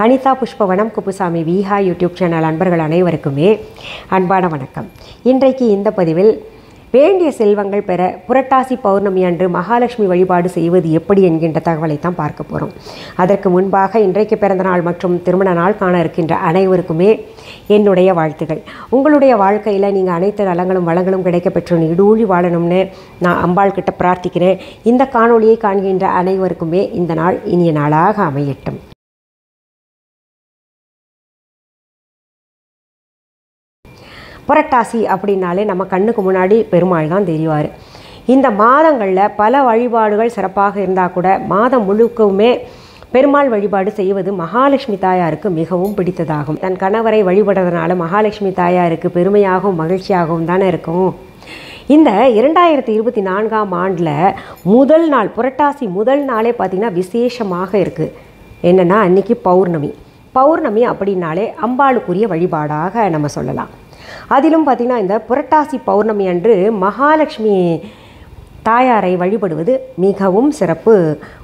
Anitha Pushpavanam Kuppusamy Viha YouTube channel அன்பர்கள் அனைவருக்குமே அன்பான வணக்கம். இன்றைக்கு இந்த பதிவில் வேண்டிய செல்வங்கள் பெற புரட்டாசி பௌர்ணமி அன்று மகாலட்சுமி வழிபாடு செய்வது எப்படி என்கின்ற தகவலை தான் பார்க்க போகிறோம். அதற்கு முன்பாக இன்றைக்கு பிறந்த நாள் மற்றும் திருமண நாள் காண இருக்கின்ற அனைவருக்குமே என்னுடைய வாழ்த்துக்கள். உங்களுடைய வாழ்க்கையில் நீங்கள் அனைத்து நலங்களும் வளங்களும் கிடைக்க பெற்று நீடூழி வாழணும்னு நான் அம்பாள் கிட்ட பிரார்த்திக்கிறேன். இந்த காணொளியை காண்கின்ற அனைவருக்குமே இந்த நாள் இனிய நாளாக அமையட்டும். புரட்டாசி அப்படின்னாலே நம்ம கண்ணுக்கு முன்னாடி பெருமாள் தான் தெரிவார். இந்த மாதங்களில் பல வழிபாடுகள் சிறப்பாக இருந்தால் கூட மாதம் முழுக்கவுமே பெருமாள் வழிபாடு செய்வது மகாலட்சுமி தாயாருக்கு மிகவும் பிடித்ததாகும். தன் கணவரை வழிபடுறதுனால மகாலட்சுமி தாயாருக்கு பெருமையாகவும் மகிழ்ச்சியாகவும் தானே இருக்கும். இந்த 2024ஆம் ஆண்டில் முதல் நாள் புரட்டாசி முதல் நாளே பார்த்திங்கன்னா விசேஷமாக இருக்குது. என்னென்னா அன்றைக்கி பௌர்ணமி அப்படின்னாலே அம்பாளுக்குரிய வழிபாடாக நம்ம சொல்லலாம். அதிலும் பார்த்திங்கன்னா இந்த புரட்டாசி பௌர்ணமி அன்று மகாலட்சுமி தாயாரை வழிபடுவது மிகவும் சிறப்பு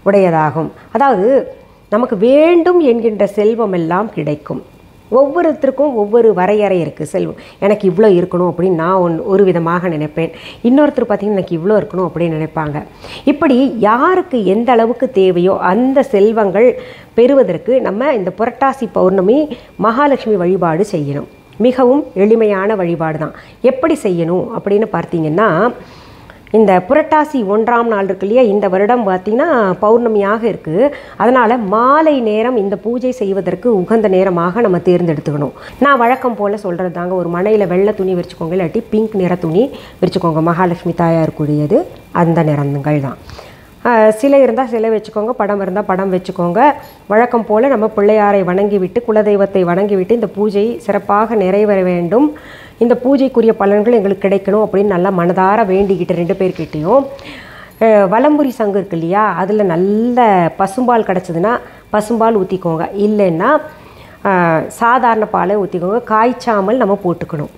உடையதாகும். அதாவது நமக்கு வேண்டும் என்கின்ற செல்வம் எல்லாம் கிடைக்கும். ஒவ்வொருத்தருக்கும் ஒவ்வொரு வரையறை இருக்குது. செல்வம் எனக்கு இவ்வளோ இருக்கணும் அப்படின்னு நான் ஒரு விதமாக நினைப்பேன். இன்னொருத்தர் பார்த்திங்கன்னா எனக்கு இவ்வளோ இருக்கணும் அப்படின்னு நினைப்பாங்க. இப்படி யாருக்கு எந்த அளவுக்கு தேவையோ அந்த செல்வங்கள் பெறுவதற்கு நம்ம இந்த புரட்டாசி பௌர்ணமி மகாலட்சுமி வழிபாடு செய்யணும். மிகவும் எளிமையான வழிபாடு தான். எப்படி செய்யணும் அப்படின்னு பார்த்தீங்கன்னா, இந்த புரட்டாசி 1ஆம் நாள் இருக்கு இல்லையா, இந்த வருடம் பார்த்திங்கன்னா பௌர்ணமியாக இருக்குது. அதனால் மாலை நேரம் இந்த பூஜை செய்வதற்கு உகந்த நேரமாக நம்ம தேர்ந்தெடுத்துக்கணும். நான் வழக்கம் போல் சொல்கிறது தாங்க, ஒரு மனையில் வெள்ளை துணி விரிச்சுக்கோங்க, இல்லாட்டி பிங்க் நிற துணி விரிச்சுக்கோங்க. மகாலட்சுமி தாயாருக்குரியது அந்த நிறங்கள் தான். சிலை இருந்தால் சிலை வச்சுக்கோங்க, படம் இருந்தால் படம் வச்சுக்கோங்க. வழக்கம் போல் நம்ம பிள்ளையாரை வணங்கிவிட்டு குலதெய்வத்தை வணங்கிவிட்டு இந்த பூஜை சிறப்பாக நிறைவேற வேண்டும், இந்த பூஜைக்குரிய பலன்கள் எங்களுக்கு கிடைக்கணும் அப்படின்னு நல்லா மனதார வேண்டிக்கிட்டு 2 பேர்கிட்டையும் வலம்புரி சங்கு இருக்கு இல்லையா, அதில் நல்ல பசும்பால் கிடச்சிதுன்னா பசும்பால் ஊற்றிக்கோங்க, இல்லைன்னா சாதாரண பாலை ஊற்றிக்கோங்க. காய்ச்சாமல் நம்ம போட்டுக்கணும்.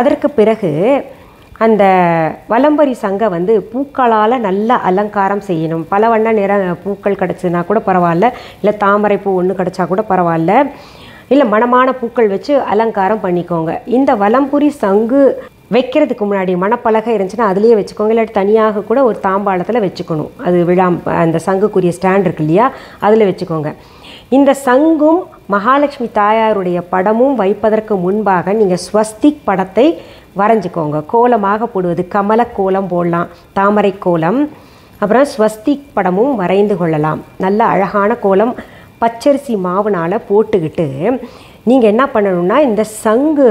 அதற்கு பிறகு அந்த வலம்பரி சங்கை பூக்களால் நல்லா அலங்காரம் செய்யணும். பல வண்ண நிற பூக்கள் கிடச்சிதுன்னா கூட பரவாயில்ல, இல்லை தாமரை பூ ஒன்று கிடச்சா கூட பரவாயில்ல, இல்லை மணமான பூக்கள் வச்சு அலங்காரம் பண்ணிக்கோங்க. இந்த வலம்புரி சங்கு வைக்கிறதுக்கு முன்னாடி மணப்பலகை இருந்துச்சுன்னா அதுலேயே வச்சுக்கோங்க, இல்லாட்டி தனியாக கூட ஒரு தாம்பாளத்தில் வச்சுக்கணும். அது அந்த சங்குக்குரிய ஸ்டாண்ட் இருக்கு இல்லையா, அதில் வச்சுக்கோங்க. இந்த சங்கும் மகாலட்சுமி தாயாருடைய படமும் வைப்பதற்கு முன்பாக நீங்கள் ஸ்வஸ்திக் படத்தை வரைஞ்சிக்கோங்க. கோலமாக போடுவது கமல கோலம் போடலாம், தாமரை கோலம், அப்புறம் ஸ்வஸ்திக் படமும் வரைந்து கொள்ளலாம். நல்ல அழகான கோலம் பச்சரிசி மாவுனால் போட்டுக்கிட்டு நீங்கள் என்ன பண்ணணும்னா, இந்த சங்கு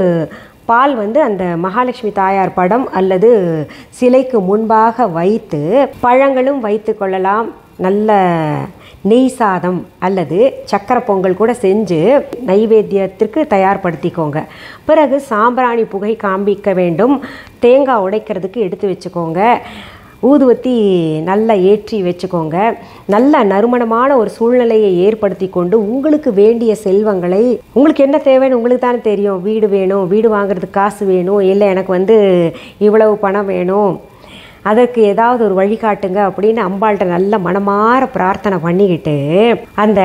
பால் அந்த மகாலட்சுமி தாயார் படம் அல்லது சிலைக்கு முன்பாக வைத்து பழங்களும் வைத்து கொள்ளலாம். நல்ல நெய் சாதம் அல்லது சக்கரை பொங்கல் கூட செஞ்சு நைவேத்தியத்திற்கு தயார்படுத்திக்கோங்க. பிறகு சாம்பிராணி புகை காண்பிக்க வேண்டும். தேங்காய் உடைக்கிறதுக்கு எடுத்து வச்சுக்கோங்க. ஊதுவத்தி நல்லா ஏற்றி வச்சுக்கோங்க. நல்ல நறுமணமான ஒரு சூழ்நிலையை ஏற்படுத்தி கொண்டு உங்களுக்கு வேண்டிய செல்வங்களை, உங்களுக்கு என்ன தேவைன்னு உங்களுக்கு தானே தெரியும். வீடு வேணும், வீடு வாங்குறதுக்கு காசு வேணும், இல்லை எனக்கு இவ்வளவு பணம் வேணும், அதற்கு ஏதாவது ஒரு வழிகாட்டுங்க அப்படின்னு அம்பாள்கிட்ட நல்ல மனமாற பிரார்த்தனை பண்ணிக்கிட்டு அந்த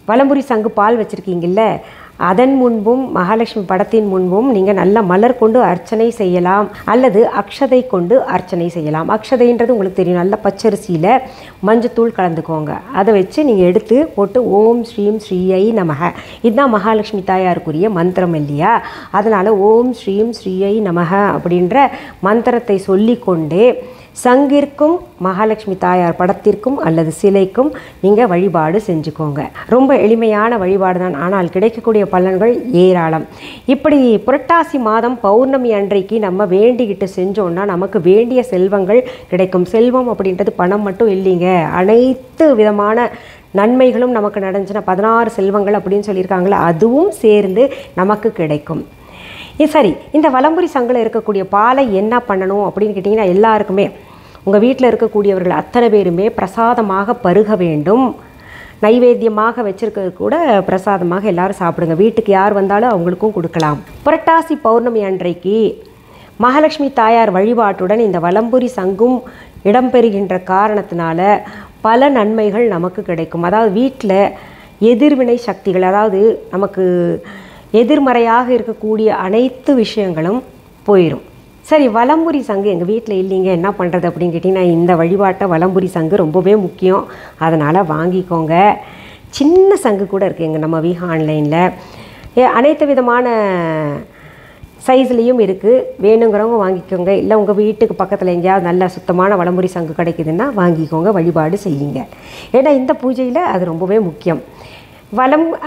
வலம்புரி சங்கு பால் வச்சுருக்கீங்கல்ல, அதன் முன்பும் மகாலட்சுமி படத்தின் முன்பும் நீங்கள் நல்ல மலர் கொண்டு அர்ச்சனை செய்யலாம், அல்லது அக்ஷதை கொண்டு அர்ச்சனை செய்யலாம். அக்ஷதைன்றது உங்களுக்கு தெரியும், நல்ல பச்சரிசியில் மஞ்சத்தூள் கலந்துக்கோங்க. அதை வச்சு நீங்கள் எடுத்து போட்டு ஓம் ஸ்ரீம் ஸ்ரீயை நமக, இதுதான் மகாலட்சுமி தாயாருக்குரிய மந்திரம் இல்லையா. அதனால் ஓம் ஸ்ரீம் ஸ்ரீயை நமக அப்படின்ற மந்திரத்தை சொல்லிக்கொண்டே சங்கிற்கும் மகாலட்சுமி தாயார் படத்திற்கும் அல்லது சிலைக்கும் நீங்கள் வழிபாடு செஞ்சுக்கோங்க. ரொம்ப எளிமையான வழிபாடு தான், ஆனால் கிடைக்கக்கூடிய பலன்கள் ஏராளம். இப்படி புரட்டாசி மாதம் பௌர்ணமி அன்றைக்கு நம்ம வேண்டிக்கிட்டு செஞ்சோன்னா நமக்கு வேண்டிய செல்வங்கள் கிடைக்கும். செல்வம் அப்படின்றது பணம் மட்டும் இல்லைங்க, அனைத்து விதமான நன்மைகளும் நமக்கு நடந்துச்சுன்னா 16 செல்வங்கள் அப்படின்னு சொல்லியிருக்காங்களே, அதுவும் சேர்ந்து நமக்கு கிடைக்கும். சரி, இந்த வலம்புரி சங்கில் இருக்கக்கூடிய பாலை என்ன பண்ணணும் அப்படின்னு கேட்டிங்கன்னா, எல்லாருக்குமே உங்கள் வீட்டில் இருக்கக்கூடியவர்கள் அத்தனை பேருமே பிரசாதமாக பருக வேண்டும். நைவேத்தியமாக வச்சுருக்கிறது கூட பிரசாதமாக எல்லோரும் சாப்பிடுங்க. வீட்டுக்கு யார் வந்தாலும் அவங்களுக்கும் கொடுக்கலாம். புரட்டாசி பௌர்ணமி அன்றைக்கு மகாலட்சுமி தாயார் வழிபாட்டுடன் இந்த வலம்புரி சங்கும் இடம்பெறுகின்ற காரணத்தினால பல நன்மைகள் நமக்கு கிடைக்கும். அதாவது வீட்டில் எதிர்வினை சக்திகள், அதாவது நமக்கு எதிர்மறையாக இருக்கக்கூடிய அனைத்து விஷயங்களும் போயிடும். சரி, வலம்புரி சங்கு எங்கள் வீட்டில் இல்லைங்க, என்ன பண்ணுறது அப்படின்னு கேட்டிங்கன்னா, இந்த வழிபாட்டை வலம்புரி சங்கு ரொம்பவே முக்கியம், அதனால் வாங்கிக்கோங்க. சின்ன சங்கு கூட இருக்குது நம்ம விஹா ஆன்லைனில், அனைத்து விதமான சைஸ்லேயும் இருக்குது. வேணுங்கிறவங்க வாங்கிக்கோங்க. இல்லை உங்கள் வீட்டுக்கு பக்கத்தில் எங்கேயாவது நல்ல சுத்தமான வலம்புரி சங்கு கிடைக்குதுன்னா வாங்கிக்கோங்க, வழிபாடு செய்யுங்க. ஏன்னா இந்த பூஜையில் அது ரொம்பவே முக்கியம்.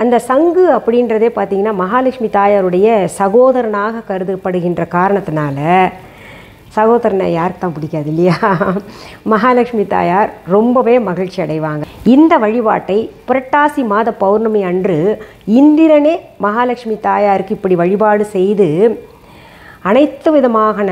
அந்த சங்கு அப்படின்றதே பார்த்திங்கன்னா மகாலட்சுமி தாயாருடைய சகோதரனாக கருதப்படுகின்ற காரணத்தினால, சகோதரனை யாருக்கு தான் பிடிக்காது இல்லையா, மகாலட்சுமி தாயார் ரொம்பவே மகிழ்ச்சி அடைவாங்க. இந்த வழிபாட்டை புரட்டாசி மாத பௌர்ணமி அன்று இந்திரனே மகாலட்சுமி தாயாருக்கு இப்படி வழிபாடு செய்து அனைத்து விதமான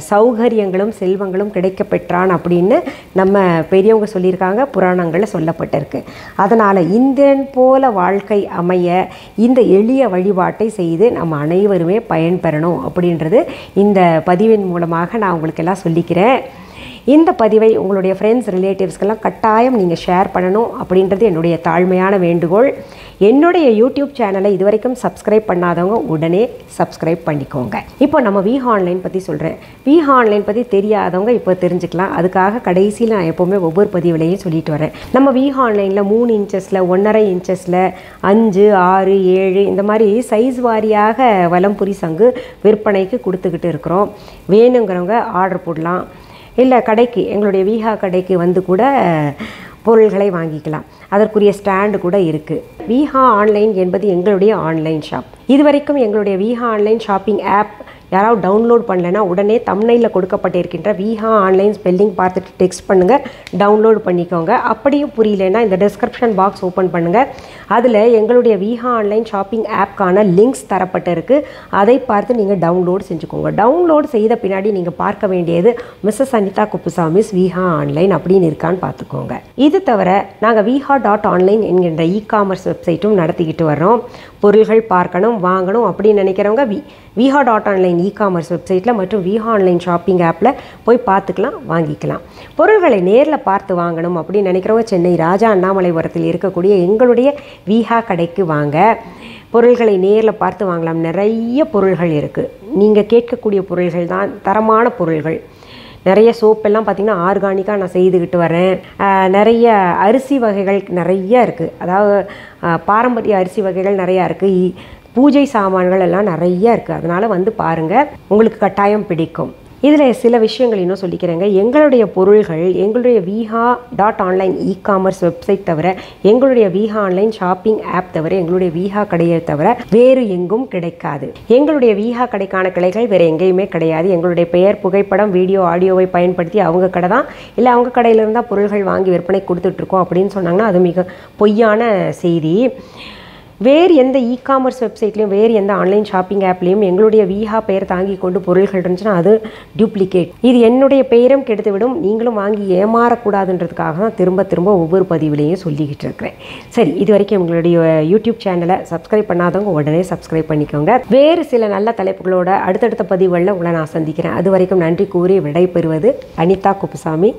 சௌகரியங்களும் செல்வங்களும் கிடைக்க பெற்றான் அப்படின்னு நம்ம பெரியவங்க சொல்லியிருக்காங்க, புராணங்களில் சொல்லப்பட்டிருக்கு. அதனால் இந்திரன் போல வாழ்க்கை அமைய இந்த எளிய வழிபாட்டை செய்து நம்ம அனைவருமே பயன்பெறணும் அப்படின்றது இந்த பதிவின் மூலமாக நான் உங்களுக்கு எல்லாம் சொல்லிக்கிறேன். இந்த பதிவை உங்களுடைய ஃப்ரெண்ட்ஸ் ரிலேட்டிவ்ஸ்க்கெல்லாம் கட்டாயம் நீங்கள் ஷேர் பண்ணணும் அப்படின்றது என்னுடைய தாழ்மையான வேண்டுகோள். என்னுடைய யூடியூப் சேனலை இதுவரைக்கும் சப்ஸ்கிரைப் பண்ணாதவங்க உடனே சப்ஸ்கிரைப் பண்ணிக்கோங்க. இப்போ நம்ம விஹா ஆன்லைன் பற்றி சொல்கிறேன். விஹா ஆன்லைன் பற்றி தெரியாதவங்க இப்போ தெரிஞ்சுக்கலாம். அதுக்காக கடைசியில் நான் எப்போவுமே ஒவ்வொரு பதிவுலையும் சொல்லிட்டு வரேன். நம்ம விஹா ஆன்லைனில் 3 இன்ச்சஸில், 1.5 இன்ச்சஸில், 5, 6, 7 இந்த மாதிரி சைஸ் வாரியாக வலம்புரி சங்கு விற்பனைக்கு கொடுத்துக்கிட்டு இருக்கிறோம். வேணுங்கிறவங்க ஆர்டர் போடலாம். இல்லை கடைக்கு, எங்களுடைய விஹா கடைக்கு வந்து கூட பொருள்களை வாங்கிக்கலாம். அதற்குரிய ஸ்டாண்டு கூட இருக்குது. விஹா ஆன்லைன் என்பது எங்களுடைய ஆன்லைன் ஷாப். இதுவரைக்கும் எங்களுடைய விஹா ஆன்லைன் ஷாப்பிங் ஆப் யாராவது டவுன்லோட் பண்ணலைன்னா உடனே தம்ப்நெயிலில் கொடுக்கப்பட்டிருக்கின்ற விஹா ஆன்லைன் ஸ்பெல்லிங் பார்த்துட்டு டெக்ஸ்ட் பண்ணுங்கள், டவுன்லோட் பண்ணிக்கோங்க. அப்படியும் புரியலைன்னா இந்த டிஸ்கிரிப்ஷன் பாக்ஸ் ஓப்பன் பண்ணுங்கள். அதில் எங்களுடைய விஹா ஆன்லைன் ஷாப்பிங் ஆப்க்கான லிங்க்ஸ் தரப்பட்டிருக்கு. அதை பார்த்து நீங்கள் டவுன்லோட் செஞ்சுக்கோங்க. டவுன்லோட் செய்த பின்னாடி நீங்கள் பார்க்க வேண்டியது மிஸ்ஸஸ் அனிதா குப்புசாமிஸ் விஹா ஆன்லைன் அப்படின்னு இருக்கான்னு பார்த்துக்கோங்க. இது தவிர நாங்கள் viha.online என்கின்ற இ-காமர்ஸ் வெப்சைட்டும் நடத்திக்கிட்டு வர்றோம். பொருள்கள் பார்க்கணும், வாங்கணும் அப்படின்னு நினைக்கிறவங்க viha.online இ-காமர்ஸ் வெப்சைட்டில் மற்றும் விஹா ஆன்லைன் ஷாப்பிங் ஆப்பில் போய் பார்த்துக்கலாம், வாங்கிக்கலாம். பொருள்களை நேரில் பார்த்து வாங்கணும் அப்படின்னு நினைக்கிறவங்க சென்னை ராஜா அண்ணாமலைபுரத்தில் இருக்கக்கூடிய எங்களுடைய விஹா கடைக்கு வாங்க. பொருள்களை நேரில் பார்த்து வாங்கலாம். நிறைய பொருள்கள் இருக்குது. நீங்கள் கேட்கக்கூடிய பொருள்கள் தான் தரமான பொருள்கள். நிறைய சோப்பெல்லாம் பார்த்திங்கன்னா ஆர்கானிக்காக நான் செய்துக்கிட்டு வரேன். நிறைய அரிசி வகைகள் நிறைய இருக்குது. அதாவது பாரம்பரிய அரிசி வகைகள் நிறையா இருக்குது. பூஜை சாமான்கள் எல்லாம் நிறைய இருக்குது. அதனால் வந்து பாருங்கள், உங்களுக்கு கட்டாயம் பிடிக்கும். இதில் சில விஷயங்கள் இன்னும் சொல்லிக்கிறேங்க. எங்களுடைய பொருள்கள் எங்களுடைய viha.online இ-காமர்ஸ் வெப்சைட் தவிர, எங்களுடைய விஹா ஆன்லைன் ஷாப்பிங் ஆப் தவிர, எங்களுடைய விஹா கடையை தவிர வேறு எங்கும் கிடைக்காது. எங்களுடைய விஹா கடைக்கான கிளைகள் வேறு எங்கேயுமே கிடையாது. எங்களுடைய பெயர், புகைப்படம், வீடியோ, ஆடியோவை பயன்படுத்தி அவங்க கடை தான், இல்லை அவங்க கடையிலிருந்து தான் பொருள்கள் வாங்கி விற்பனை கொடுத்துட்ருக்கோம் அப்படின்னு சொன்னாங்கன்னா அது மிக பொய்யான செய்தி. வேறு எந்த இ-காமர்ஸ் வெப்சைட்லையும் வேறு எந்த ஆன்லைன் ஷாப்பிங் ஆப்லேயும் எங்களுடைய விஹா பெயர் தாங்கி கொண்டு பொருள்கள் இருந்துச்சுன்னா அது டூப்ளிகேட். இது என்னுடைய பெயரும் கெடுத்துவிடும். நீங்களும் வாங்கி ஏமாறக்கூடாதுன்றதுக்காக தான் திரும்ப திரும்ப ஒவ்வொரு பதிவுலையும் சொல்லிக்கிட்டு இருக்கிறேன். சரி, இது வரைக்கும் எங்களுடைய யூடியூப் சேனலை சப்ஸ்கிரைப் பண்ணாதவங்க உடனே சப்ஸ்கிரைப் பண்ணிக்கோங்க. வேறு சில நல்ல தலைப்புகளோட அடுத்தடுத்த பதிவுகளில் உங்களை நான் சந்திக்கிறேன். அது வரைக்கும் நன்றி கூறி விடைபெறுவது அனிதா குப்புசாமி.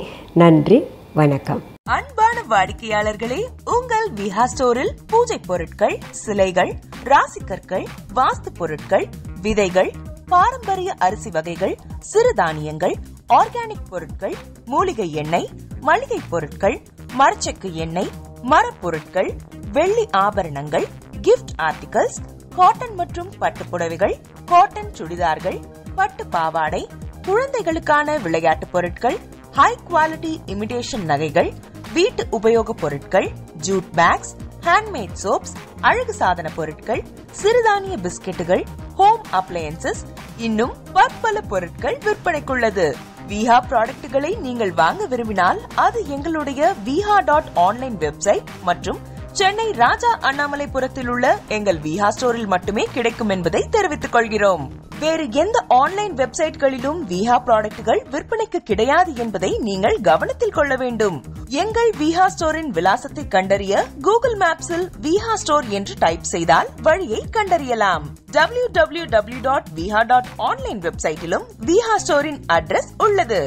நன்றி, வணக்கம். அன்பான வாடிக்கையாளர்களே, உங்கள் விஹா ஸ்டோரில் பூஜை பொருட்கள், சிலைகள், ராசிக்கற்கள், வாஸ்து பொருட்கள், விதைகள், பாரம்பரிய அரிசி வகைகள், சிறுதானியங்கள், ஆர்கானிக் பொருட்கள், மூலிகை எண்ணெய், மளிகை பொருட்கள், மரச்செக்கு எண்ணெய், மரப்பொருட்கள், வெள்ளி ஆபரணங்கள், கிஃப்ட் ஆர்டிகல்ஸ், காட்டன் மற்றும் பட்டு புடவைகள், காட்டன் சுடிதார்கள், பட்டு பாவாடை, குழந்தைகளுக்கான விளையாட்டு பொருட்கள், ஹை குவாலிட்டி இமிடேஷன் நகைகள், வீட்டு உபயோக பொருட்கள், ஜூட் பேக்ஸ், ஹேண்ட்மேட் சோப்ஸ், அழகு சாதன பொருட்கள், சிறுதானிய பிஸ்கெட்டுகள், ஹோம் அப்ளையன்சஸ், இன்னும் பற்பல பொருட்கள் விற்பனைக்குள்ளது. விஹா ப்ராடக்ட்களை நீங்கள் வாங்க விரும்பினால் அது எங்களுடைய viha.online வெப்சைட் மற்றும் சென்னை ராஜா அண்ணாமலைபுரத்தில் உள்ள எங்கள் விஹா ஸ்டோரில் மட்டுமே கிடைக்கும் என்பதை தெரிவித்துக் கொள்கிறோம். வேறு எந்த ஆன்லைன் வெப்சைட்களிலும் விஹா ப்ராடக்ட்கள் விற்பனைக்கு கிடையாது என்பதை நீங்கள் கவனத்தில் கொள்ள வேண்டும். எங்கள் விஹா ஸ்டோரின் விலாசத்தை கண்டறிய கூகுள் மேப்ஸில் விஹா ஸ்டோர் என்று டைப் செய்தால் வழியை கண்டறியலாம். www.viha.online வெப்சைட்டிலும் விஹா ஸ்டோரின் அட்ரஸ் உள்ளது.